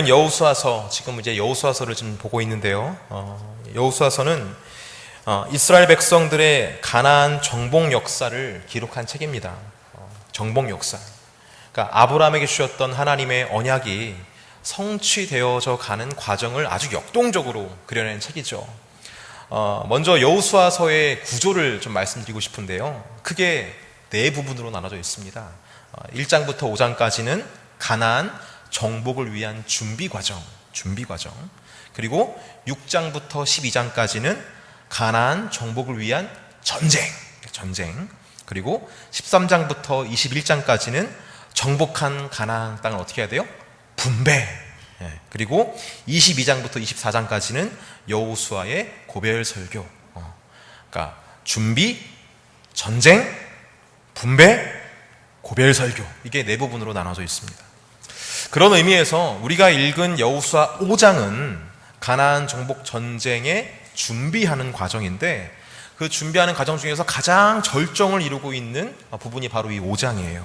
여호수아서, 지금 이제 여호수아서를 좀 보고 있는데요. 여호수아서는 이스라엘 백성들의 가나안 정복 역사를 기록한 책입니다. 정복 역사. 그러니까 아브라함에게 주셨던 하나님의 언약이 성취되어져 가는 과정을 아주 역동적으로 그려낸 책이죠. 먼저 여호수아서의 구조를 좀 말씀드리고 싶은데요. 크게 네 부분으로 나눠져 있습니다. 1장부터 5장까지는 가나안 정복을 위한 준비 과정. 그리고 6장부터 12장까지는 가나안 정복을 위한 전쟁. 그리고 13장부터 21장까지는 정복한 가나안 땅을 어떻게 해야 돼요? 분배. 그리고 22장부터 24장까지는 여호수아의 고별 설교. 그러니까 준비, 전쟁, 분배, 고별 설교. 이게 네 부분으로 나눠져 있습니다. 그런 의미에서 우리가 읽은 여호수아 5장은 가나안 정복 전쟁에 준비하는 과정인데, 그 준비하는 과정 중에서 가장 절정을 이루고 있는 부분이 바로 이 5장이에요.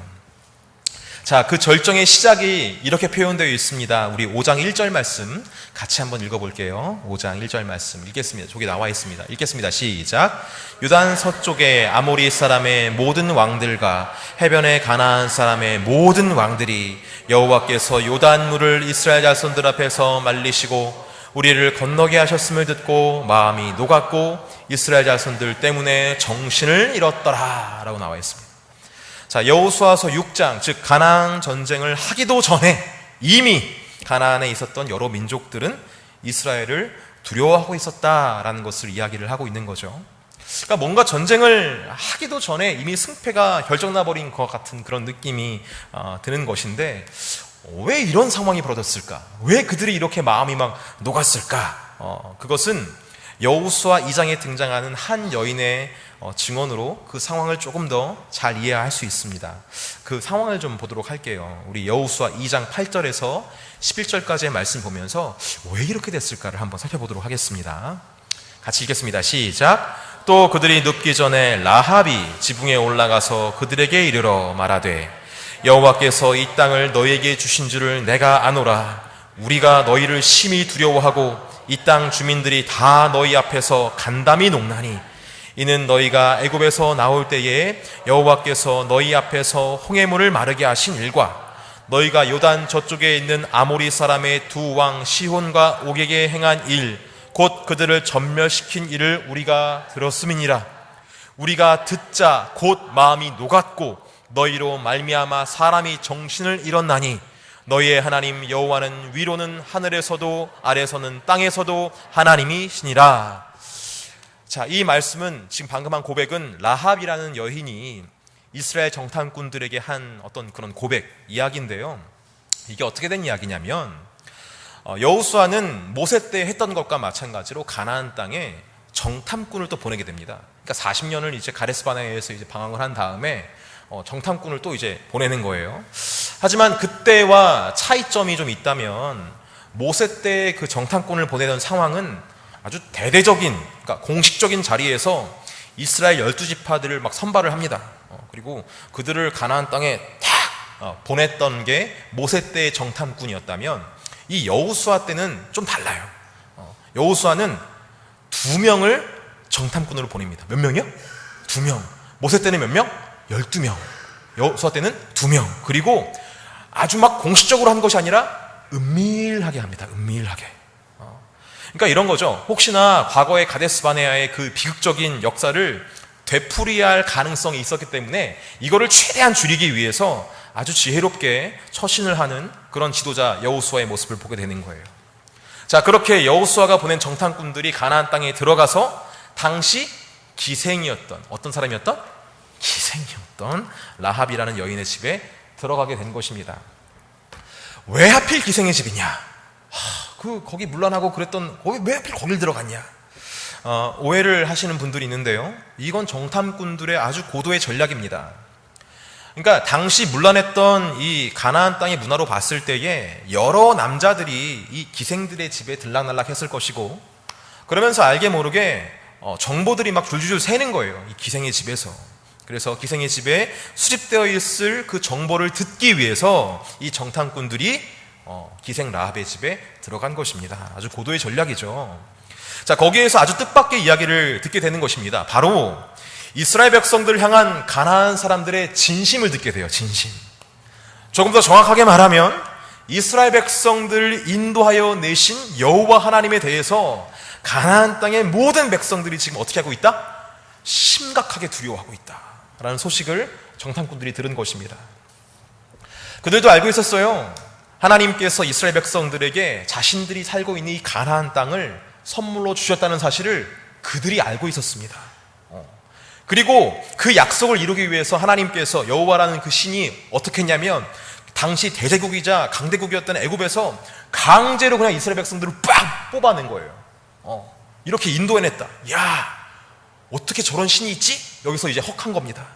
자, 그 절정의 시작이 이렇게 표현되어 있습니다. 우리 5장 1절 말씀 같이 한번 읽어볼게요. 5장 1절 말씀 읽겠습니다. 저기 나와 있습니다. 읽겠습니다. 시작. 요단 서쪽의 아모리 사람의 모든 왕들과 해변의 가나안 사람의 모든 왕들이 여호와께서 요단물을 이스라엘 자손들 앞에서 말리시고 우리를 건너게 하셨음을 듣고 마음이 녹았고 이스라엘 자손들 때문에 정신을 잃었더라 라고 나와 있습니다. 자, 여호수아서 6장, 즉 가나안 전쟁을 하기도 전에 이미 가나안에 있었던 여러 민족들은 이스라엘을 두려워하고 있었다라는 것을 이야기를 하고 있는 거죠. 그러니까 뭔가 전쟁을 하기도 전에 이미 승패가 결정나버린 것 같은 그런 느낌이 드는 것인데, 왜 이런 상황이 벌어졌을까? 왜 그들이 이렇게 마음이 막 녹았을까? 그것은 여호수아 2장에 등장하는 한 여인의 증언으로 그 상황을 조금 더 잘 이해할 수 있습니다. 그 상황을 좀 보도록 할게요. 우리 여호수아 2장 8절에서 11절까지의 말씀 보면서 왜 이렇게 됐을까를 한번 살펴보도록 하겠습니다. 같이 읽겠습니다. 시작. 또 그들이 눕기 전에 라합이 지붕에 올라가서 그들에게 이르러 말하되 여호와께서 이 땅을 너희에게 주신 줄을 내가 아노라. 우리가 너희를 심히 두려워하고 이 땅 주민들이 다 너희 앞에서 간담이 녹나니 이는 너희가 애굽에서 나올 때에 여호와께서 너희 앞에서 홍해물을 마르게 하신 일과 너희가 요단 저쪽에 있는 아모리 사람의 두 왕 시혼과 옥에게 행한 일 곧 그들을 전멸시킨 일을 우리가 들었음이니라. 우리가 듣자 곧 마음이 녹았고 너희로 말미암아 사람이 정신을 잃었나니 너희의 하나님 여호와는 위로는 하늘에서도 아래서는 땅에서도 하나님이시니라. 자, 이 말씀은 지금 방금 한 고백은 라합이라는 여인이 이스라엘 정탐꾼들에게 한 어떤 그런 고백 이야기인데요. 이게 어떻게 된 이야기냐면 여호수아는 모세 때 했던 것과 마찬가지로 가나안 땅에 정탐꾼을 또 보내게 됩니다. 그러니까 40년을 이제 가데스 바네아에서 이제 방황을 한 다음에 정탐꾼을 또 이제 보내는 거예요. 하지만 그때와 차이점이 좀 있다면 모세 때 그 정탐꾼을 보내던 상황은 아주 대대적인, 그러니까 공식적인 자리에서 이스라엘 12지파들을 막 선발을 합니다. 그리고 그들을 가나안 땅에 탁 보냈던 게 모세 때의 정탐꾼이었다면 이 여호수아 때는 좀 달라요. 여호수아는 2명을 정탐꾼으로 보냅니다. 몇 명이요? 2명. 모세 때는 몇 명? 12명. 여호수아 때는 2명. 그리고 아주 막 공식적으로 한 것이 아니라 은밀하게 합니다. 은밀하게. 그러니까 이런 거죠. 혹시나 과거의 가데스 바네아의 그 비극적인 역사를 되풀이해야 할 가능성이 있었기 때문에 이거를 최대한 줄이기 위해서 아주 지혜롭게 처신을 하는 그런 지도자 여호수아의 모습을 보게 되는 거예요. 자, 그렇게 여호수아가 보낸 정탐꾼들이 가나안 땅에 들어가서 당시 기생이었던, 어떤 사람이었던? 기생이었던 라합이라는 여인의 집에 들어가게 된 것입니다. 왜 하필 기생의 집이냐? 거기 문란하고 그랬던, 왜 하필 거길 들어갔냐? 오해를 하시는 분들이 있는데요. 이건 정탐꾼들의 아주 고도의 전략입니다. 그러니까 당시 문란했던 이 가나안 땅의 문화로 봤을 때에 여러 남자들이 이 기생들의 집에 들락날락 했을 것이고, 그러면서 알게 모르게 정보들이 막 줄줄줄 새는 거예요. 이 기생의 집에서. 그래서 기생의 집에 수집되어 있을 그 정보를 듣기 위해서 이 정탐꾼들이 기생 라합의 집에 들어간 것입니다. 아주 고도의 전략이죠. 자, 거기에서 아주 뜻밖의 이야기를 듣게 되는 것입니다. 바로 이스라엘 백성들을 향한 가나안 사람들의 진심을 듣게 돼요. 진심. 조금 더 정확하게 말하면 이스라엘 백성들을 인도하여 내신 여호와 하나님에 대해서 가나안 땅의 모든 백성들이 지금 어떻게 하고 있다? 심각하게 두려워하고 있다라는 소식을 정탐꾼들이 들은 것입니다. 그들도 알고 있었어요. 하나님께서 이스라엘 백성들에게 자신들이 살고 있는 이 가나안 땅을 선물로 주셨다는 사실을 그들이 알고 있었습니다. 그리고 그 약속을 이루기 위해서 하나님께서 여호와라는 그 신이 어떻게 했냐면 당시 대제국이자 강대국이었던 애굽에서 강제로 그냥 이스라엘 백성들을 빡 뽑아낸 거예요. 이렇게 인도해냈다. 야, 어떻게 저런 신이 있지? 여기서 이제 헉한 겁니다.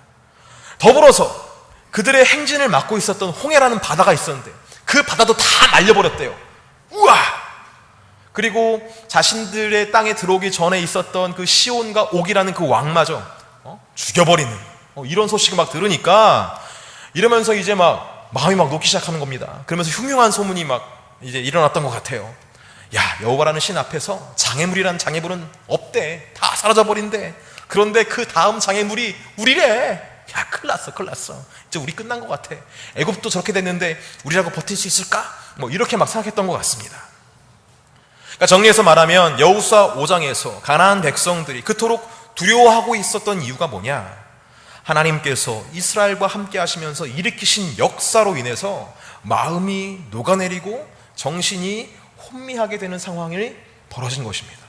더불어서 그들의 행진을 막고 있었던 홍해라는 바다가 있었는데 그 바다도 다 말려버렸대요. 우와! 그리고 자신들의 땅에 들어오기 전에 있었던 그 시온과 옥이라는 그 왕마저 죽여버리는 이런 소식을 막 들으니까 이러면서 이제 막 마음이 막 녹기 시작하는 겁니다. 그러면서 흉흉한 소문이 막 이제 일어났던 것 같아요. 야, 여호와라는 신 앞에서 장애물이라는 장애물은 없대. 다 사라져버린대. 그런데 그 다음 장애물이 우리래. 야, 큰일 났어. 이제 우리 끝난 것 같아. 애굽도 저렇게 됐는데 우리라고 버틸 수 있을까? 이렇게 막 생각했던 것 같습니다. 그러니까 정리해서 말하면 여호수아 5장에서 가나안 백성들이 그토록 두려워하고 있었던 이유가 뭐냐? 하나님께서 이스라엘과 함께 하시면서 일으키신 역사로 인해서 마음이 녹아내리고 정신이 혼미하게 되는 상황이 벌어진 것입니다.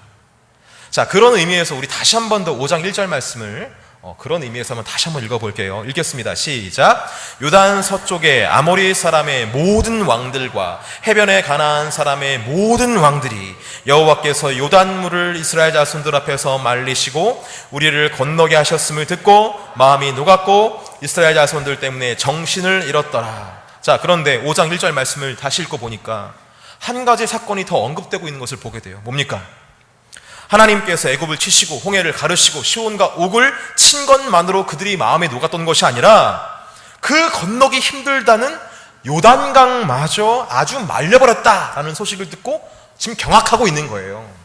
자, 그런 의미에서 우리 다시 한 번 더 5장 1절 말씀을 그런 의미에서 한번 다시 한번 읽어볼게요. 읽겠습니다. 시작. 요단 서쪽에 아모리 사람의 모든 왕들과 해변에 가나안 사람의 모든 왕들이 여호와께서 요단물을 이스라엘 자손들 앞에서 말리시고 우리를 건너게 하셨음을 듣고 마음이 녹았고 이스라엘 자손들 때문에 정신을 잃었더라. 자, 그런데 5장 1절 말씀을 다시 읽고 보니까 한 가지 사건이 더 언급되고 있는 것을 보게 돼요. 뭡니까? 하나님께서 애굽을 치시고 홍해를 가르시고 시온과 옥을 친 것만으로 그들이 마음에 녹았던 것이 아니라 그 건너기 힘들다는 요단강마저 아주 말려버렸다라는 소식을 듣고 지금 경악하고 있는 거예요.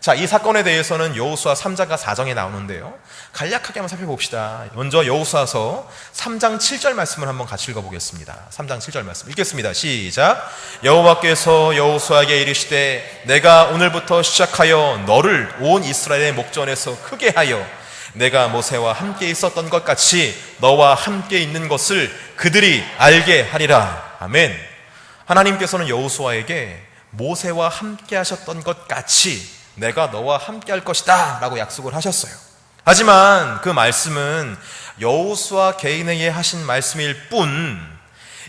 자, 이 사건에 대해서는 여호수아 3장과 4장에 나오는데요. 간략하게 한번 살펴봅시다. 먼저 여호수아서 3장 7절 말씀을 한번 같이 읽어보겠습니다. 3장 7절 말씀 읽겠습니다. 시작. 여호와께서 여호수아에게 이르시되 내가 오늘부터 시작하여 너를 온 이스라엘의 목전에서 크게 하여 내가 모세와 함께 있었던 것 같이 너와 함께 있는 것을 그들이 알게 하리라. 아멘. 하나님께서는 여호수아에게 모세와 함께 하셨던 것 같이 내가 너와 함께 할 것이다 라고 약속을 하셨어요. 하지만 그 말씀은 여호수아 개인에게 하신 말씀일 뿐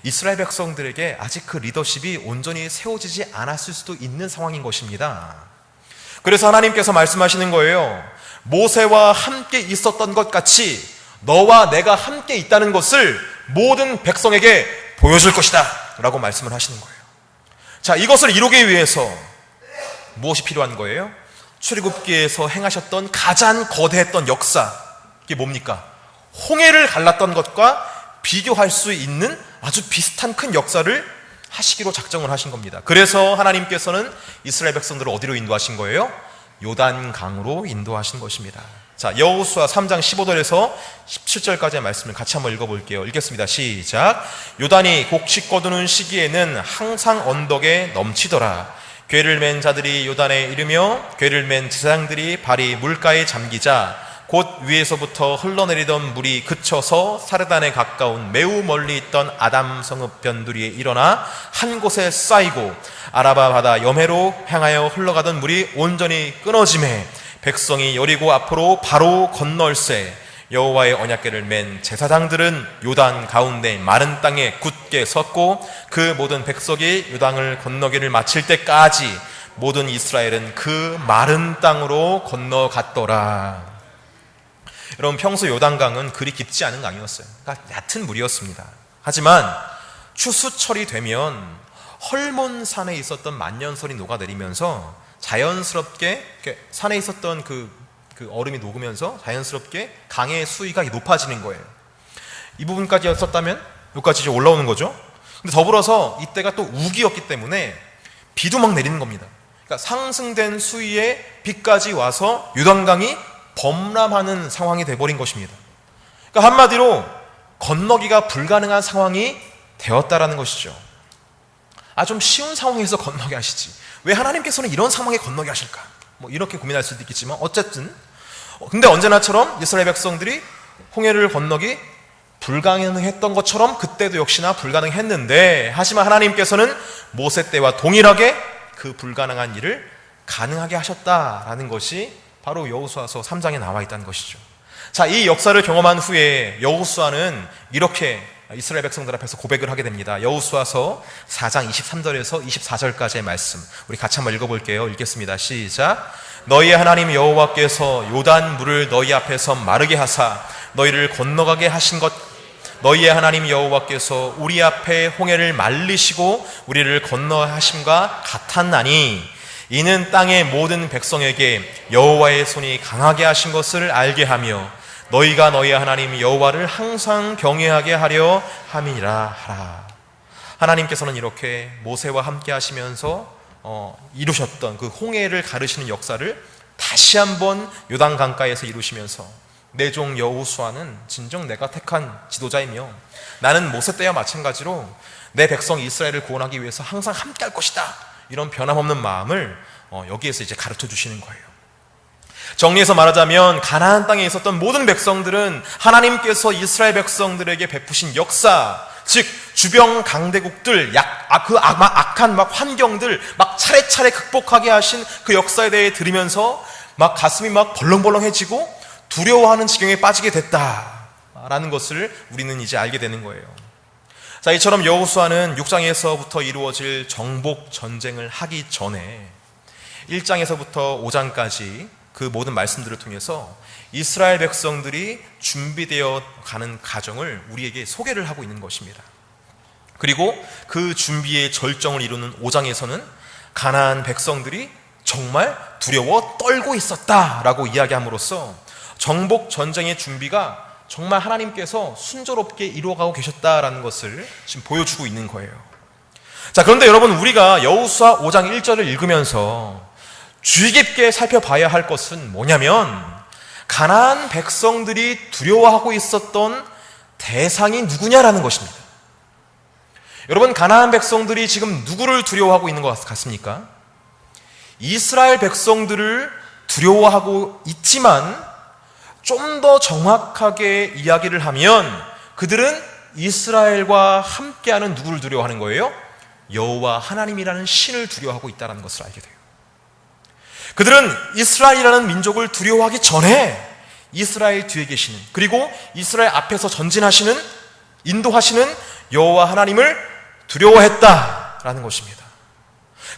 이스라엘 백성들에게 아직 그 리더십이 온전히 세워지지 않았을 수도 있는 상황인 것입니다. 그래서 하나님께서 말씀하시는 거예요. 모세와 함께 있었던 것 같이 너와 내가 함께 있다는 것을 모든 백성에게 보여줄 것이다 라고 말씀을 하시는 거예요. 자, 이것을 이루기 위해서 무엇이 필요한 거예요? 출애굽기에서 행하셨던 가장 거대했던 역사, 이게 뭡니까? 홍해를 갈랐던 것과 비교할 수 있는 아주 비슷한 큰 역사를 하시기로 작정을 하신 겁니다. 그래서 하나님께서는 이스라엘 백성들을 어디로 인도하신 거예요? 요단강으로 인도하신 것입니다. 자, 여호수아 3장 15절에서 17절까지의 말씀을 같이 한번 읽어볼게요. 읽겠습니다. 시작. 요단이 곡식 거두는 시기에는 항상 언덕에 넘치더라. 궤를 맨 자들이 요단에 이르며 궤를 맨 제사장들이 발이 물가에 잠기자 곧 위에서부터 흘러내리던 물이 그쳐서 사르단에 가까운 매우 멀리 있던 아담 성읍 변두리에 일어나 한 곳에 쌓이고 아라바 바다 여매로 향하여 흘러가던 물이 온전히 끊어지매 백성이 여리고 앞으로 바로 건널세 여호와의 언약궤를 맨 제사장들은 요단 가운데 마른 땅에 굳게 섰고 그 모든 백성이 요단을 건너기를 마칠 때까지 모든 이스라엘은 그 마른 땅으로 건너갔더라. 여러분, 평소 요단강은 그리 깊지 않은 강이었어요. 그러니까 얕은 물이었습니다. 하지만 추수철이 되면 헐몬산에 있었던 만년설이 녹아내리면서 자연스럽게 산에 있었던 그 얼음이 녹으면서 자연스럽게 강의 수위가 높아지는 거예요. 이 부분까지였었다면 여기까지 이제 올라오는 거죠. 근데 더불어서 이때가 또 우기였기 때문에 비도 막 내리는 겁니다. 그러니까 상승된 수위에 비까지 와서 요단강이 범람하는 상황이 돼버린 것입니다. 그러니까 한마디로 건너기가 불가능한 상황이 되었다라는 것이죠. 좀 쉬운 상황에서 건너게 하시지 왜 하나님께서는 이런 상황에 건너게 하실까? 이렇게 고민할 수도 있겠지만 어쨌든 근데 언제나처럼 이스라엘 백성들이 홍해를 건너기 불가능했던 것처럼 그때도 역시나 불가능했는데, 하지만 하나님께서는 모세 때와 동일하게 그 불가능한 일을 가능하게 하셨다라는 것이 바로 여호수아서 3장에 나와 있다는 것이죠. 자, 이 역사를 경험한 후에 여호수아는 이렇게 이스라엘 백성들 앞에서 고백을 하게 됩니다. 여호수아서 4장 23절에서 24절까지의 말씀 우리 같이 한번 읽어볼게요. 읽겠습니다. 시작. 너희의 하나님 여호와께서 요단 물을 너희 앞에서 마르게 하사 너희를 건너가게 하신 것, 너희의 하나님 여호와께서 우리 앞에 홍해를 말리시고 우리를 건너하심과 같았나니 이는 땅의 모든 백성에게 여호와의 손이 강하게 하신 것을 알게 하며 너희가 너희의 하나님 여호와를 항상 경외하게 하려 함이라 하라. 하나님께서는 이렇게 모세와 함께 하시면서 이루셨던 그 홍해를 가르시는 역사를 다시 한번 요단 강가에서 이루시면서 내 종 여호수아는 진정 내가 택한 지도자이며 나는 모세 때와 마찬가지로 내 백성 이스라엘을 구원하기 위해서 항상 함께 할 것이다, 이런 변함없는 마음을 여기에서 이제 가르쳐 주시는 거예요. 정리해서 말하자면 가나안 땅에 있었던 모든 백성들은 하나님께서 이스라엘 백성들에게 베푸신 역사, 즉 주변 강대국들 그 악한 환경들 차례차례 극복하게 하신 그 역사에 대해 들으면서 가슴이 벌렁벌렁해지고 두려워하는 지경에 빠지게 됐다라는 것을 우리는 이제 알게 되는 거예요. 자, 이처럼 여호수아는 6장에서부터 이루어질 정복 전쟁을 하기 전에 1장에서부터 5장까지 그 모든 말씀들을 통해서 이스라엘 백성들이 준비되어 가는 과정을 우리에게 소개를 하고 있는 것입니다. 그리고 그 준비의 절정을 이루는 5장에서는 가나안 백성들이 정말 두려워 떨고 있었다라고 이야기함으로써 정복 전쟁의 준비가 정말 하나님께서 순조롭게 이루어가고 계셨다라는 것을 지금 보여주고 있는 거예요. 자, 그런데 여러분, 우리가 여호수아 5장 1절을 읽으면서 주의 깊게 살펴봐야 할 것은 뭐냐면 가나안 백성들이 두려워하고 있었던 대상이 누구냐라는 것입니다. 여러분, 가나안 백성들이 지금 누구를 두려워하고 있는 것 같습니까? 이스라엘 백성들을 두려워하고 있지만 좀 더 정확하게 이야기를 하면 그들은 이스라엘과 함께하는 누구를 두려워하는 거예요? 여호와 하나님이라는 신을 두려워하고 있다는 것을 알게 돼요. 그들은 이스라엘이라는 민족을 두려워하기 전에 이스라엘 뒤에 계시는, 그리고 이스라엘 앞에서 전진하시는, 인도하시는 여호와 하나님을 두려워했다라는 것입니다.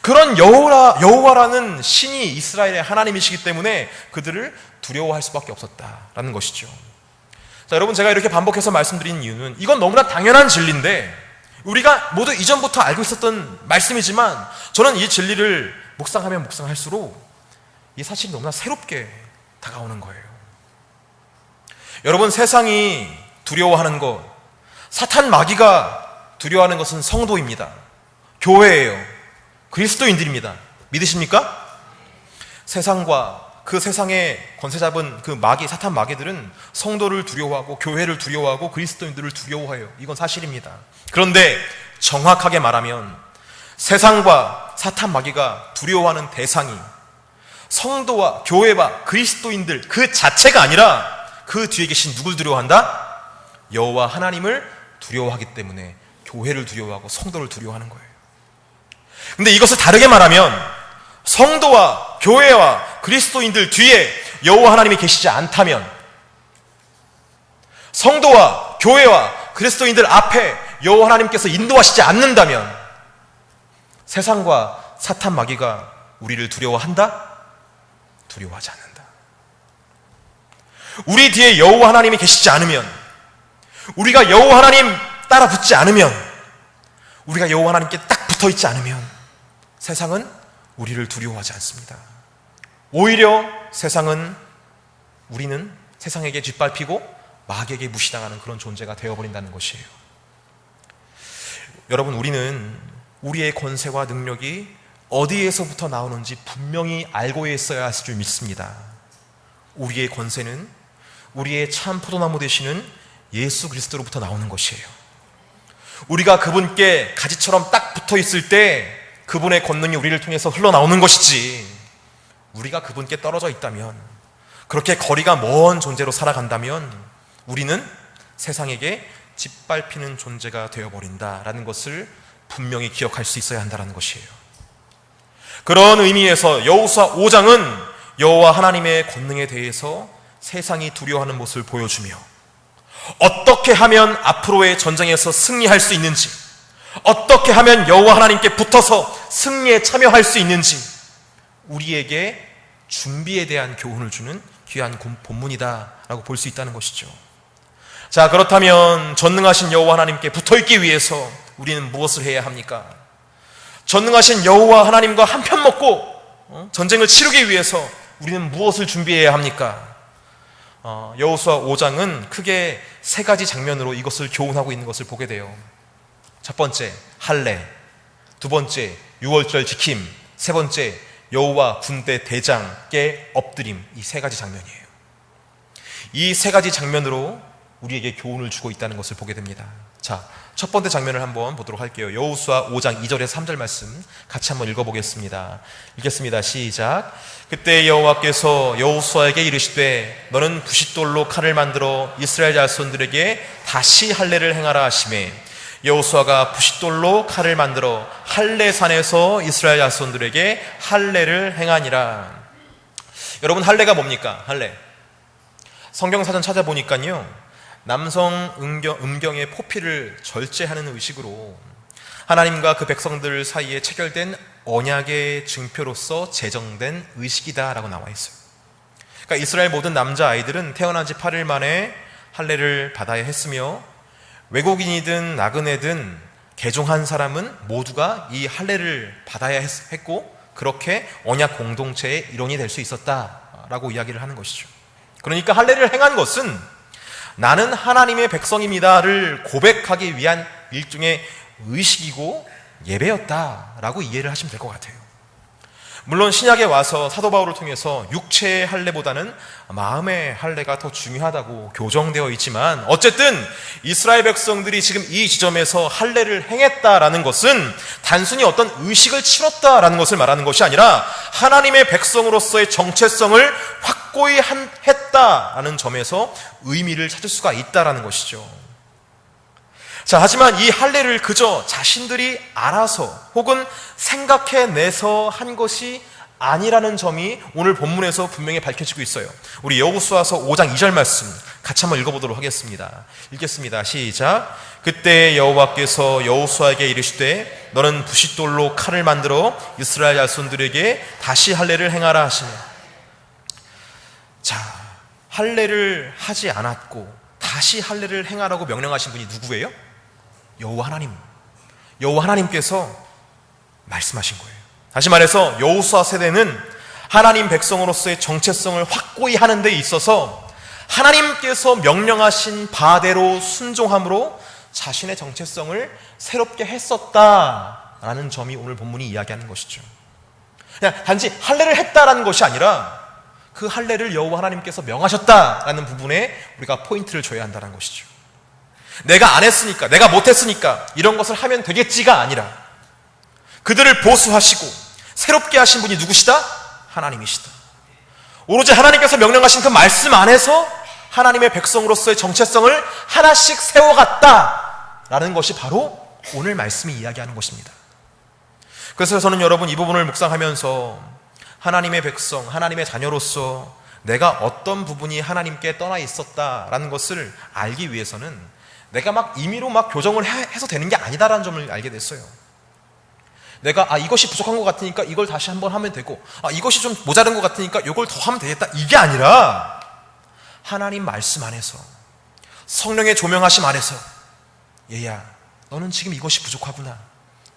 그런 여호와라는 신이 이스라엘의 하나님이시기 때문에 그들을 두려워할 수밖에 없었다라는 것이죠. 자, 여러분, 제가 이렇게 반복해서 말씀드리는 이유는 이건 너무나 당연한 진리인데 우리가 모두 이전부터 알고 있었던 말씀이지만 저는 이 진리를 묵상하면 묵상할수록 이 사실이 너무나 새롭게 다가오는 거예요. 여러분, 세상이 두려워하는 것, 사탄 마귀가 두려워하는 것은 성도입니다. 교회예요. 그리스도인들입니다. 믿으십니까? 세상과 그 세상에 권세 잡은 그 마귀, 사탄 마귀들은 성도를 두려워하고 교회를 두려워하고 그리스도인들을 두려워해요. 이건 사실입니다. 그런데 정확하게 말하면 세상과 사탄 마귀가 두려워하는 대상이 성도와 교회와 그리스도인들 그 자체가 아니라 그 뒤에 계신 누굴 두려워한다? 여호와 하나님을 두려워하기 때문에 교회를 두려워하고 성도를 두려워하는 거예요. 근데 이것을 다르게 말하면 성도와 교회와 그리스도인들 뒤에 여호와 하나님이 계시지 않다면, 성도와 교회와 그리스도인들 앞에 여호와 하나님께서 인도하시지 않는다면 세상과 사탄 마귀가 우리를 두려워한다? 두려워하지 않는다. 우리 뒤에 여호와 하나님이 계시지 않으면, 우리가 여호와 하나님 따라 붙지 않으면, 우리가 여호와 하나님께 딱 붙어있지 않으면 세상은 우리를 두려워하지 않습니다. 오히려 우리는 세상에게 짓밟히고 마귀에게 무시당하는 그런 존재가 되어버린다는 것이에요. 여러분, 우리는 우리의 권세와 능력이 어디에서부터 나오는지 분명히 알고 있어야 할 줄 믿습니다. 우리의 권세는 우리의 참 포도나무 되시는 예수 그리스도로부터 나오는 것이에요. 우리가 그분께 가지처럼 딱 붙어 있을 때 그분의 권능이 우리를 통해서 흘러나오는 것이지, 우리가 그분께 떨어져 있다면, 그렇게 거리가 먼 존재로 살아간다면 우리는 세상에게 짓밟히는 존재가 되어버린다라는 것을 분명히 기억할 수 있어야 한다는 것이에요. 그런 의미에서 여호수아 5장은 여호와 하나님의 권능에 대해서 세상이 두려워하는 모습을 보여주며, 어떻게 하면 앞으로의 전쟁에서 승리할 수 있는지, 어떻게 하면 여호와 하나님께 붙어서 승리에 참여할 수 있는지 우리에게 준비에 대한 교훈을 주는 귀한 본문이다라고 볼 수 있다는 것이죠. 자, 그렇다면 전능하신 여호와 하나님께 붙어있기 위해서 우리는 무엇을 해야 합니까? 전능하신 여호와 하나님과 한편 먹고 전쟁을 치르기 위해서 우리는 무엇을 준비해야 합니까? 여호수아 5장은 크게 세 가지 장면으로 이것을 교훈하고 있는 것을 보게 돼요. 첫 번째, 할례. 두 번째, 유월절 지킴. 세 번째, 여호와 군대 대장께 엎드림. 이 세 가지 장면이에요. 이 세 가지 장면으로 우리에게 교훈을 주고 있다는 것을 보게 됩니다. 자, 첫 번째 장면을 한번 보도록 할게요. 여호수아 5장 2절에서 3절 말씀 같이 한번 읽어보겠습니다. 읽겠습니다. 시작. 그때 여호와께서 여호수아에게 이르시되 너는 부싯돌로 칼을 만들어 이스라엘 자손들에게 다시 할례를 행하라 하시매, 여호수아가 부싯돌로 칼을 만들어 할례산에서 이스라엘 자손들에게 할례를 행하니라. 여러분, 할례가 뭡니까? 할례. 성경사전 찾아보니까요, 남성 음경의 포피를 절제하는 의식으로 하나님과 그 백성들 사이에 체결된 언약의 증표로서 제정된 의식이다라고 나와 있어요. 그러니까 이스라엘 모든 남자아이들은 태어난 지 8일 만에 할례를 받아야 했으며, 외국인이든 나그네든 개종한 사람은 모두가 이 할례를 받아야 했고, 그렇게 언약 공동체의 일원이 될 수 있었다라고 이야기를 하는 것이죠. 그러니까 할례를 행한 것은 나는 하나님의 백성입니다를 고백하기 위한 일종의 의식이고 예배였다라고 이해를 하시면 될 것 같아요. 물론 신약에 와서 사도 바울을 통해서 육체의 할례보다는 마음의 할례가 더 중요하다고 교정되어 있지만, 어쨌든 이스라엘 백성들이 지금 이 지점에서 할례를 행했다라는 것은 단순히 어떤 의식을 치렀다라는 것을 말하는 것이 아니라 하나님의 백성으로서의 정체성을 확고히 했다라는 점에서 의미를 찾을 수가 있다라는 것이죠. 자, 하지만 이 할례를 그저 자신들이 알아서 혹은 생각해내서 한 것이 아니라는 점이 오늘 본문에서 분명히 밝혀지고 있어요. 우리 여호수아서 5장 2절 말씀 같이 한번 읽어보도록 하겠습니다. 읽겠습니다. 시작. 그때 여호와께서 여호수아에게 이르시되 너는 부싯돌로 칼을 만들어 이스라엘 자손들에게 다시 할례를 행하라 하시며. 자, 할례를 하지 않았고 다시 할례를 행하라고 명령하신 분이 누구예요? 여호와 하나님. 여호와 하나님께서 말씀하신 거예요. 다시 말해서 여호수아 세대는 하나님 백성으로서의 정체성을 확고히 하는 데 있어서 하나님께서 명령하신 바대로 순종함으로 자신의 정체성을 새롭게 했었다라는 점이 오늘 본문이 이야기하는 것이죠. 그냥 단지 할례를 했다라는 것이 아니라 그 할례를 여호와 하나님께서 명하셨다라는 부분에 우리가 포인트를 줘야 한다는 것이죠. 내가 안 했으니까, 내가 못했으니까 이런 것을 하면 되겠지가 아니라 그들을 보수하시고 새롭게 하신 분이 누구시다? 하나님이시다. 오로지 하나님께서 명령하신 그 말씀 안에서 하나님의 백성으로서의 정체성을 하나씩 세워갔다라는 것이 바로 오늘 말씀이 이야기하는 것입니다. 그래서 저는 여러분 이 부분을 묵상하면서 하나님의 백성, 하나님의 자녀로서 내가 어떤 부분이 하나님께 떠나 있었다라는 것을 알기 위해서는 내가 막 임의로 막 교정을 해서 되는 게 아니다라는 점을 알게 됐어요. 내가 이것이 부족한 것 같으니까 이걸 다시 한번 하면 되고, 이것이 좀 모자른 것 같으니까 이걸 더 하면 되겠다, 이게 아니라 하나님 말씀 안에서, 성령의 조명하심 안에서, 얘야 너는 지금 이것이 부족하구나,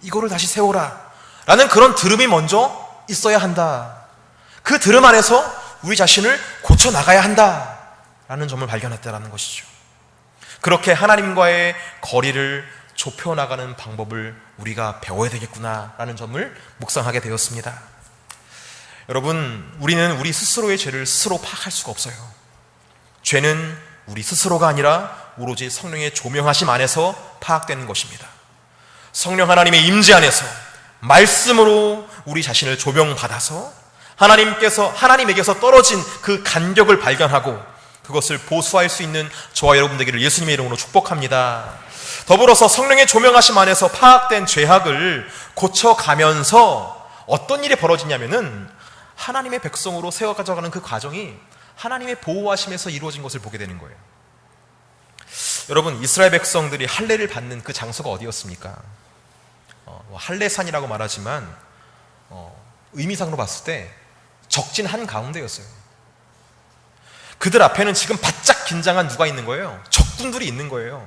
이거를 다시 세워라 라는 그런 들음이 먼저 있어야 한다. 그 들음 안에서 우리 자신을 고쳐나가야 한다 라는 점을 발견했다는 것이죠. 그렇게 하나님과의 거리를 좁혀나가는 방법을 우리가 배워야 되겠구나라는 점을 묵상하게 되었습니다. 여러분, 우리는 우리 스스로의 죄를 스스로 파악할 수가 없어요. 죄는 우리 스스로가 아니라 오로지 성령의 조명하심 안에서 파악되는 것입니다. 성령 하나님의 임재 안에서 말씀으로 우리 자신을 조명받아서 하나님에게서 떨어진 그 간격을 발견하고 그것을 보수할 수 있는 저와 여러분 되기를 예수님의 이름으로 축복합니다. 더불어서 성령의 조명하심 안에서 파악된 죄악을 고쳐가면서 어떤 일이 벌어지냐면은 하나님의 백성으로 세워 가져가는 그 과정이 하나님의 보호하심에서 이루어진 것을 보게 되는 거예요. 여러분, 이스라엘 백성들이 할례를 받는 그 장소가 어디였습니까? 할례산이라고 말하지만 의미상으로 봤을 때 적진 한가운데였어요. 그들 앞에는 지금 바짝 긴장한 누가 있는 거예요? 적군들이 있는 거예요.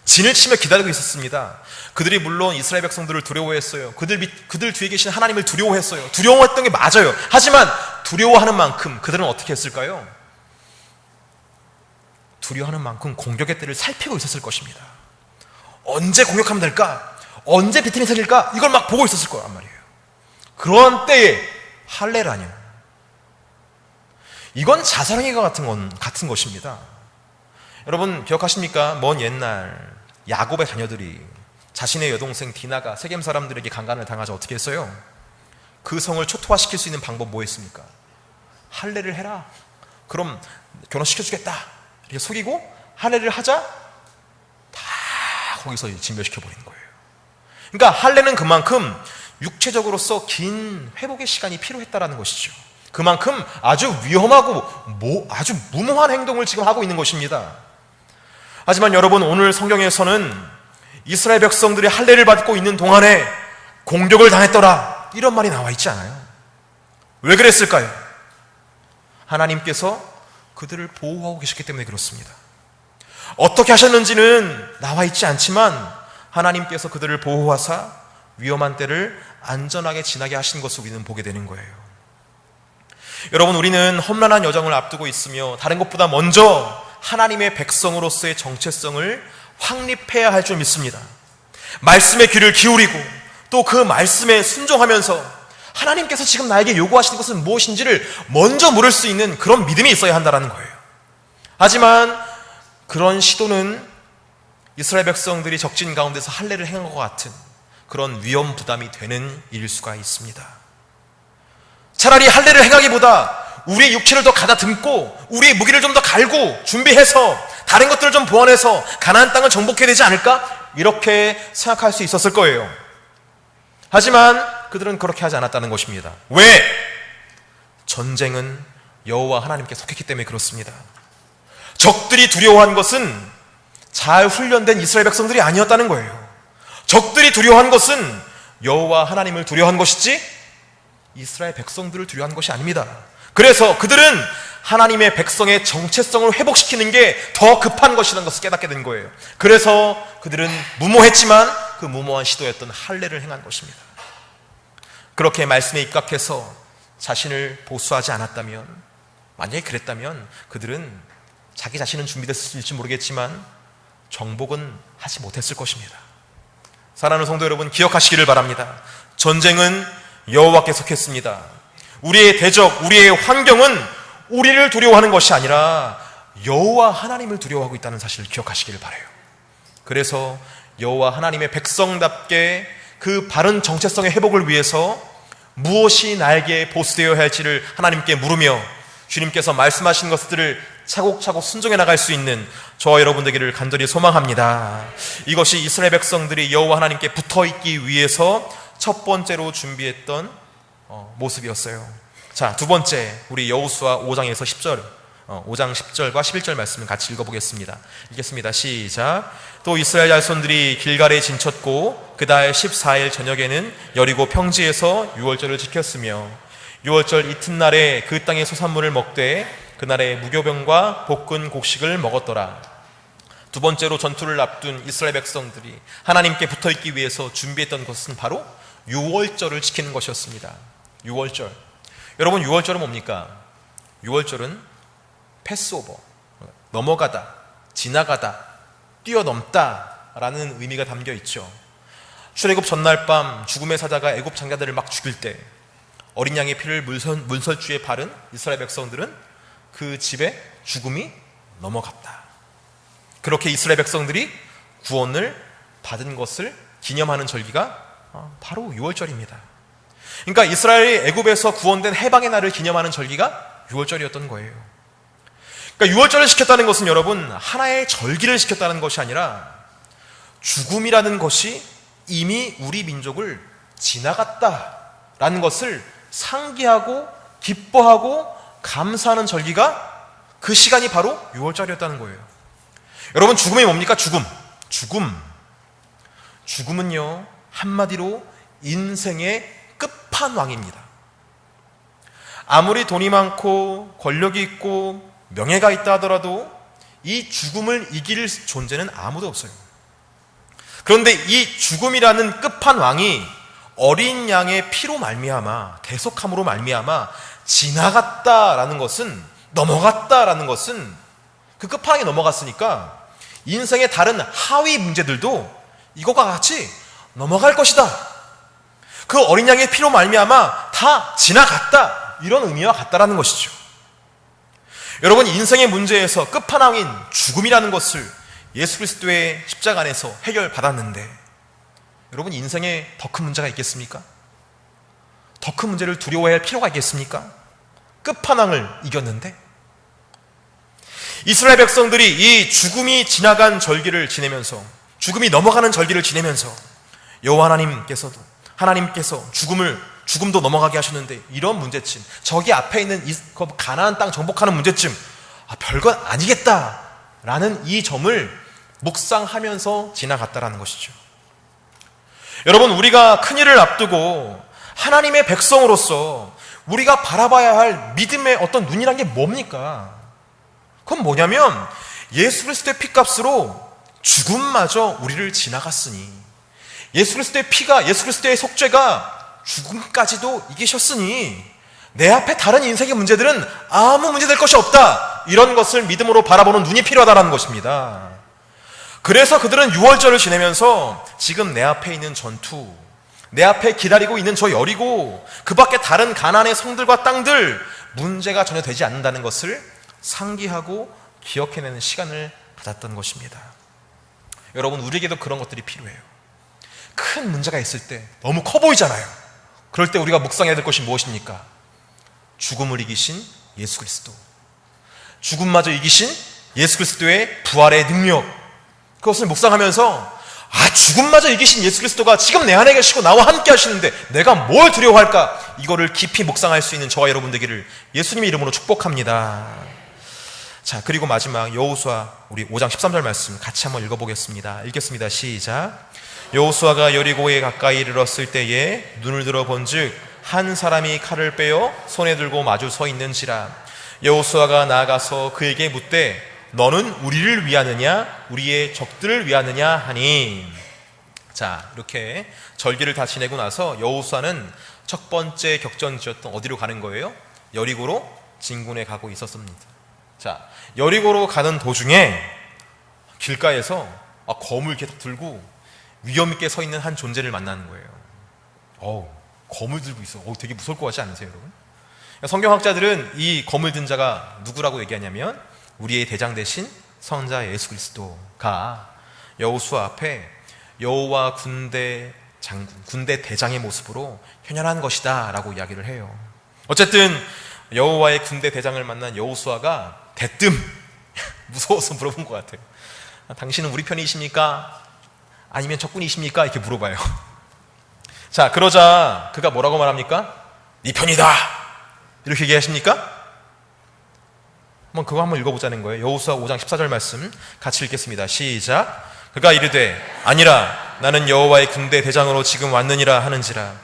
진을 치며 기다리고 있었습니다. 그들이 물론 이스라엘 백성들을 두려워했어요. 그들 뒤에 계신 하나님을 두려워했어요. 두려워했던 게 맞아요. 하지만 두려워하는 만큼 그들은 어떻게 했을까요? 두려워하는 만큼 공격의 때를 살피고 있었을 것입니다. 언제 공격하면 될까? 언제 비틀이 생길까? 이걸 막 보고 있었을 거란 말이에요. 그런 때에 할례라뇨. 이건 자살행위가 같은 것입니다. 여러분 기억하십니까? 먼 옛날 야곱의 자녀들이 자신의 여동생 디나가 세겜 사람들에게 강간을 당하자 어떻게 했어요? 그 성을 초토화시킬 수 있는 방법 뭐였습니까? 할례를 해라. 그럼 결혼시켜주겠다. 이렇게 속이고 할례를 하자 다 거기서 진멸시켜버리는 거예요. 그러니까 할례는 그만큼 육체적으로서 긴 회복의 시간이 필요했다라는 것이죠. 그만큼 아주 위험하고 아주 무모한 행동을 지금 하고 있는 것입니다. 하지만 여러분, 오늘 성경에서는 이스라엘 백성들이 할례를 받고 있는 동안에 공격을 당했더라 이런 말이 나와 있지 않아요. 왜 그랬을까요? 하나님께서 그들을 보호하고 계셨기 때문에 그렇습니다. 어떻게 하셨는지는 나와 있지 않지만 하나님께서 그들을 보호하사 위험한 때를 안전하게 지나게 하신 것을 우리는 보게 되는 거예요. 여러분, 우리는 험난한 여정을 앞두고 있으며 다른 것보다 먼저 하나님의 백성으로서의 정체성을 확립해야 할 줄 믿습니다. 말씀의 귀를 기울이고 또 그 말씀에 순종하면서 하나님께서 지금 나에게 요구하시는 것은 무엇인지를 먼저 물을 수 있는 그런 믿음이 있어야 한다는 거예요. 하지만 그런 시도는 이스라엘 백성들이 적진 가운데서 할례를 행한 것 같은 그런 위험 부담이 되는 일일 수가 있습니다. 차라리 할례를 행하기보다 우리의 육체를 더 가다듬고 우리의 무기를 좀 더 갈고 준비해서 다른 것들을 좀 보완해서 가나안 땅을 정복해야 되지 않을까? 이렇게 생각할 수 있었을 거예요. 하지만 그들은 그렇게 하지 않았다는 것입니다. 왜? 전쟁은 여호와 하나님께 속했기 때문에 그렇습니다. 적들이 두려워한 것은 잘 훈련된 이스라엘 백성들이 아니었다는 거예요. 적들이 두려워한 것은 여호와 하나님을 두려워한 것이지 이스라엘 백성들을 두려워한 것이 아닙니다. 그래서 그들은 하나님의 백성의 정체성을 회복시키는 게 더 급한 것이라는 것을 깨닫게 된 거예요. 그래서 그들은 무모했지만 그 무모한 시도였던 할례를 행한 것입니다. 그렇게 말씀에 입각해서 자신을 보수하지 않았다면, 만약에 그랬다면 그들은 자기 자신은 준비됐을지 모르겠지만 정복은 하지 못했을 것입니다. 사랑하는 성도 여러분, 기억하시기를 바랍니다. 전쟁은 여호와께 속했습니다. 우리의 대적, 우리의 환경은 우리를 두려워하는 것이 아니라 여호와 하나님을 두려워하고 있다는 사실을 기억하시기를 바라요. 그래서 여호와 하나님의 백성답게 그 바른 정체성의 회복을 위해서 무엇이 나에게 보수되어야 할지를 하나님께 물으며 주님께서 말씀하신 것들을 차곡차곡 순종해 나갈 수 있는 저와 여러분 되기를 간절히 소망합니다. 이것이 이스라엘 백성들이 여호와 하나님께 붙어있기 위해서 첫 번째로 준비했던 모습이었어요. 자, 두 번째, 우리 여호수아 5장에서 10절 5장 10절과 11절 말씀을 같이 읽어보겠습니다. 읽겠습니다. 시작. 또 이스라엘 자손들이 길갈에 진쳤고 그 달 14일 저녁에는 여리고 평지에서 유월절을 지켰으며 유월절 이튿날에 그 땅의 소산물을 먹되 그날에 무교병과 볶은 곡식을 먹었더라. 두 번째로 전투를 앞둔 이스라엘 백성들이 하나님께 붙어있기 위해서 준비했던 것은 바로 유월절을 지키는 것이었습니다. 유월절. 여러분, 유월절은 뭡니까? 유월절은 패스오버, 넘어가다, 지나가다, 뛰어넘다 라는 의미가 담겨 있죠. 출애굽 전날 밤 죽음의 사자가 애굽 장자들을 막 죽일 때 어린 양의 피를 문설주에 바른 이스라엘 백성들은 그 집에 죽음이 넘어갔다. 그렇게 이스라엘 백성들이 구원을 받은 것을 기념하는 절기가 바로 6월절입니다. 그러니까 이스라엘이 애굽에서 구원된 해방의 날을 기념하는 절기가 6월절이었던 거예요. 그러니까 6월절을 지켰다는 것은 여러분 하나의 절기를 지켰다는 것이 아니라 죽음이라는 것이 이미 우리 민족을 지나갔다라는 것을 상기하고 기뻐하고 감사하는 절기가 그 시간이 바로 6월절이었다는 거예요. 여러분 죽음이 뭡니까? 죽음은요 한마디로 인생의 끝판왕입니다. 아무리 돈이 많고 권력이 있고 명예가 있다 하더라도 이 죽음을 이길 존재는 아무도 없어요. 그런데 이 죽음이라는 끝판왕이 어린 양의 피로 말미암아 대속함으로 말미암아 지나갔다라는 것은 넘어갔다라는 것은 그 끝판왕이 넘어갔으니까 인생의 다른 하위 문제들도 이것과 같이 넘어갈 것이다. 그 어린 양의 피로 말미암아 다 지나갔다. 이런 의미와 같다라는 것이죠. 여러분 인생의 문제에서 끝판왕인 죽음이라는 것을 예수 그리스도의 십자가 안에서 해결받았는데 여러분 인생에 더 큰 문제가 있겠습니까? 더 큰 문제를 두려워해야 할 필요가 있겠습니까? 끝판왕을 이겼는데 이스라엘 백성들이 이 죽음이 지나간 절기를 지내면서 죽음이 넘어가는 절기를 지내면서 여호와 하나님께서 죽음도 넘어가게 하셨는데 이런 문제점, 저기 앞에 있는 가나안 땅 정복하는 문제점 별건 아니겠다라는 이 점을 묵상하면서 지나갔다라는 것이죠. 여러분 우리가 큰일을 앞두고 하나님의 백성으로서 우리가 바라봐야 할 믿음의 어떤 눈이란 게 뭡니까? 그건 뭐냐면 예수 그리스도의 피값으로 죽음마저 우리를 지나갔으니 예수 그리스도의 피가 예수 그리스도의 속죄가 죽음까지도 이기셨으니 내 앞에 다른 인생의 문제들은 아무 문제 될 것이 없다. 이런 것을 믿음으로 바라보는 눈이 필요하다는 것입니다. 그래서 그들은 6월절을 지내면서 지금 내 앞에 있는 전투, 내 앞에 기다리고 있는 저 여리고 그 밖에 다른 가나안의 성들과 땅들 문제가 전혀 되지 않는다는 것을 상기하고 기억해내는 시간을 가졌던 것입니다. 여러분 우리에게도 그런 것들이 필요해요. 큰 문제가 있을 때 너무 커 보이잖아요. 그럴 때 우리가 묵상해야 될 것이 무엇입니까? 죽음을 이기신 예수 그리스도, 죽음마저 이기신 예수 그리스도의 부활의 능력, 그것을 묵상하면서 죽음마저 이기신 예수 그리스도가 지금 내 안에 계시고 나와 함께 하시는데 내가 뭘 두려워할까? 이거를 깊이 묵상할 수 있는 저와 여러분 되기를 예수님의 이름으로 축복합니다. 자, 그리고 마지막 여호수아 우리 5장 13절 말씀 같이 한번 읽어보겠습니다. 읽겠습니다. 시작. 여호수아가 여리고에 가까이 이르렀을 때에 눈을 들어 본즉 한 사람이 칼을 빼어 손에 들고 마주 서 있는지라. 여호수아가 나아가서 그에게 묻되 너는 우리를 위하느냐 우리의 적들을 위하느냐 하니. 자, 이렇게 절기를 다 지내고 나서 여호수아는 첫 번째 격전지였던 어디로 가는 거예요? 여리고로 진군에 가고 있었습니다. 자, 여리고로 가는 도중에 길가에서 검을 이렇게 들고 위험 있게 서 있는 한 존재를 만나는 거예요. 검을 들고 있어. 되게 무서울 것 같지 않으세요, 여러분? 성경학자들은 이 검을 든 자가 누구라고 얘기하냐면 우리의 대장 대신 선자 예수 그리스도가 여호수아 앞에 여호와 군대 장군, 군대 대장의 모습으로 현현한 것이다 라고 이야기를 해요. 어쨌든 여호와의 군대 대장을 만난 여호수아가 대뜸 무서워서 물어본 것 같아요. 당신은 우리 편이십니까? 아니면 적군이십니까? 이렇게 물어봐요. 자, 그러자 그가 뭐라고 말합니까? 네 편이다 이렇게 얘기하십니까? 그거 한번 읽어보자는 거예요. 여호수아 5장 14절 말씀 같이 읽겠습니다. 시작. 그가 이르되 아니라 나는 여호와의 군대 대장으로 지금 왔느니라 하는지라.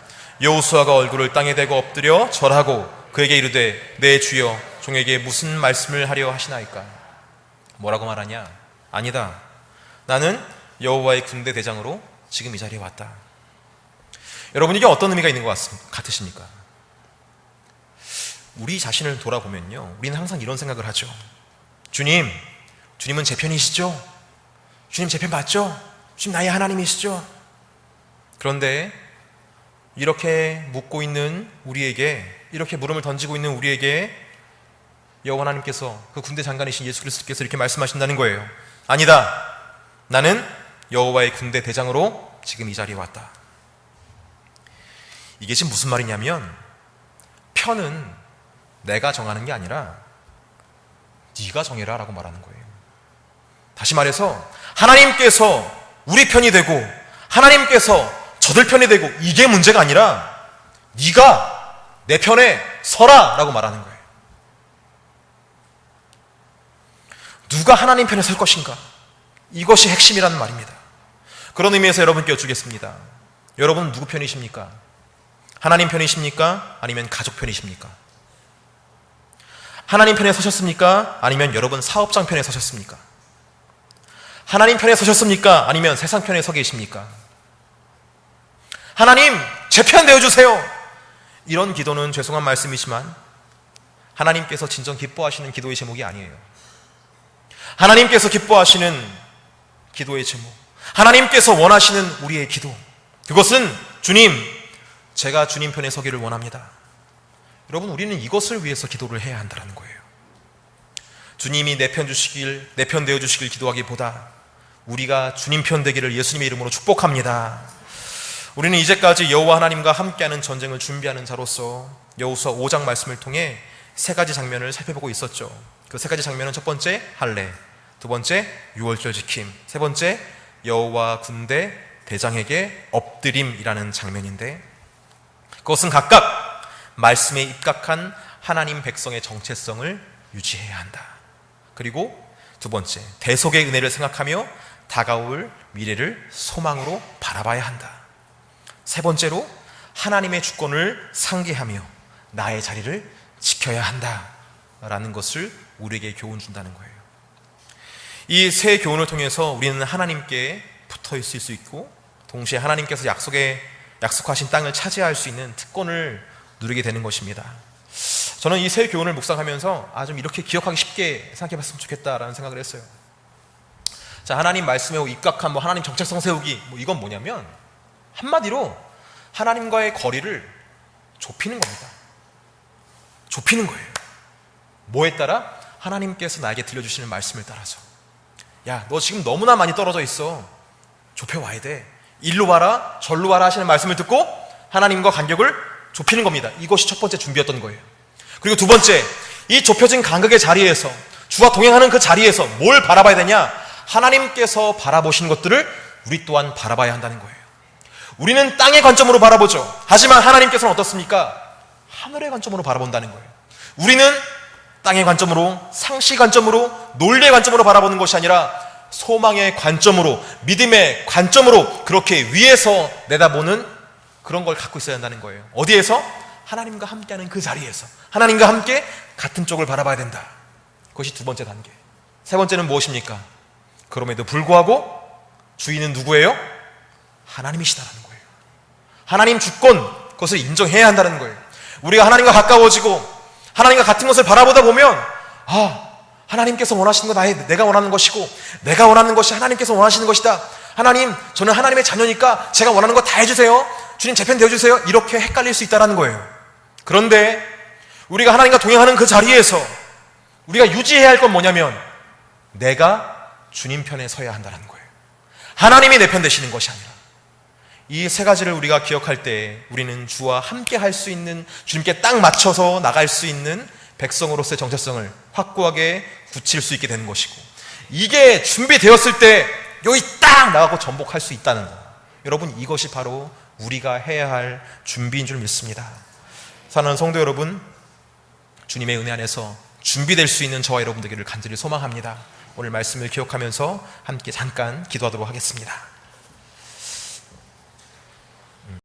여호수아가 얼굴을 땅에 대고 엎드려 절하고 그에게 이르되 내 주여 종에게 무슨 말씀을 하려 하시나이까. 뭐라고 말하냐? 아니다, 나는 여호와의 군대 대장으로 지금 이 자리에 왔다. 여러분 이게 어떤 의미가 있는 것 같으십니까? 우리 자신을 돌아보면요, 우리는 항상 이런 생각을 하죠. 주님은 제 편이시죠? 주님 제 편 맞죠? 주님 나의 하나님이시죠? 그런데 이렇게 묻고 있는 우리에게, 이렇게 물음을 던지고 있는 우리에게 여호와 하나님께서, 그 군대 장관이신 예수 그리스도께서 이렇게 말씀하신다는 거예요. 아니다, 나는 여호와의 군대 대장으로 지금 이 자리에 왔다. 이게 지금 무슨 말이냐면, 편은 내가 정하는 게 아니라 네가 정해라 라고 말하는 거예요. 다시 말해서 하나님께서 우리 편이 되고 하나님께서 저들 편이 되고, 이게 문제가 아니라 네가 내 편에 서라 라고 말하는 거예요. 누가 하나님 편에 설 것인가, 이것이 핵심이라는 말입니다. 그런 의미에서 여러분께 여쭈겠습니다. 여러분은 누구 편이십니까? 하나님 편이십니까? 아니면 가족 편이십니까? 하나님 편에 서셨습니까? 아니면 여러분 사업장 편에 서셨습니까? 하나님 편에 서셨습니까? 아니면 세상 편에 서 계십니까? 하나님, 제 편 되어주세요. 이런 기도는 죄송한 말씀이지만 하나님께서 진정 기뻐하시는 기도의 제목이 아니에요. 하나님께서 기뻐하시는 기도의 제목, 하나님께서 원하시는 우리의 기도, 그것은 주님, 제가 주님 편에 서기를 원합니다. 여러분, 우리는 이것을 위해서 기도를 해야 한다는 거예요. 주님이 내 편 주시길, 내 편 되어주시길 기도하기보다 우리가 주님 편 되기를 예수님의 이름으로 축복합니다. 우리는 이제까지 여호와 하나님과 함께하는 전쟁을 준비하는 자로서 여호수아 5장 말씀을 통해 세 가지 장면을 살펴보고 있었죠. 그 세 가지 장면은 첫 번째 할례, 두 번째 유월절 지킴, 세 번째 여호와 군대 대장에게 엎드림이라는 장면인데, 그것은 각각 말씀에 입각한 하나님 백성의 정체성을 유지해야 한다. 그리고 두 번째, 대속의 은혜를 생각하며 다가올 미래를 소망으로 바라봐야 한다. 세 번째로, 하나님의 주권을 상기하며 나의 자리를 지켜야 한다라는 것을 우리에게 교훈 준다는 거예요. 이 세 교훈을 통해서 우리는 하나님께 붙어 있을 수 있고, 동시에 하나님께서 약속하신 땅을 차지할 수 있는 특권을 누리게 되는 것입니다. 저는 이 세 교훈을 묵상하면서 좀 이렇게 기억하기 쉽게 생각해 봤으면 좋겠다라는 생각을 했어요. 자, 하나님 말씀에 입각한 하나님 정체성 세우기, 이건 뭐냐면 한마디로 하나님과의 거리를 좁히는 겁니다. 좁히는 거예요. 뭐에 따라? 하나님께서 나에게 들려주시는 말씀을 따라서. 야, 너 지금 너무나 많이 떨어져 있어. 좁혀와야 돼. 일로 와라, 절로 와라 하시는 말씀을 듣고 하나님과 간격을 좁히는 겁니다. 이것이 첫 번째 준비였던 거예요. 그리고 두 번째, 이 좁혀진 간격의 자리에서, 주와 동행하는 그 자리에서 뭘 바라봐야 되냐? 하나님께서 바라보시는 것들을 우리 또한 바라봐야 한다는 거예요. 우리는 땅의 관점으로 바라보죠. 하지만 하나님께서는 어떻습니까? 하늘의 관점으로 바라본다는 거예요. 우리는 땅의 관점으로, 상시 관점으로, 논리의 관점으로 바라보는 것이 아니라 소망의 관점으로, 믿음의 관점으로 그렇게 위에서 내다보는 그런 걸 갖고 있어야 한다는 거예요. 어디에서? 하나님과 함께하는 그 자리에서 하나님과 함께 같은 쪽을 바라봐야 된다. 그것이 두 번째 단계. 세 번째는 무엇입니까? 그럼에도 불구하고 주인은 누구예요? 하나님이시다라는 거예요. 하나님 주권, 그것을 인정해야 한다는 거예요. 우리가 하나님과 가까워지고 하나님과 같은 것을 바라보다 보면 하나님께서 원하시는 거 내가 원하는 것이고, 내가 원하는 것이 하나님께서 원하시는 것이다. 하나님, 저는 하나님의 자녀니까 제가 원하는 거 다 해주세요. 주님 제 편 되어주세요. 이렇게 헷갈릴 수 있다는 거예요. 그런데 우리가 하나님과 동행하는 그 자리에서 우리가 유지해야 할 건 뭐냐면, 내가 주님 편에 서야 한다는 거예요. 하나님이 내 편 되시는 것이 아니라. 이 세 가지를 우리가 기억할 때 우리는 주와 함께 할 수 있는, 주님께 딱 맞춰서 나갈 수 있는 백성으로서의 정체성을 확고하게 굳힐 수 있게 되는 것이고, 이게 준비되었을 때 여기 딱 나가고 전복할 수 있다는 거. 여러분, 이것이 바로 우리가 해야 할 준비인 줄 믿습니다. 사랑하는 성도 여러분, 주님의 은혜 안에서 준비될 수 있는 저와 여러분 되기를 간절히 소망합니다. 오늘 말씀을 기억하면서 함께 잠깐 기도하도록 하겠습니다.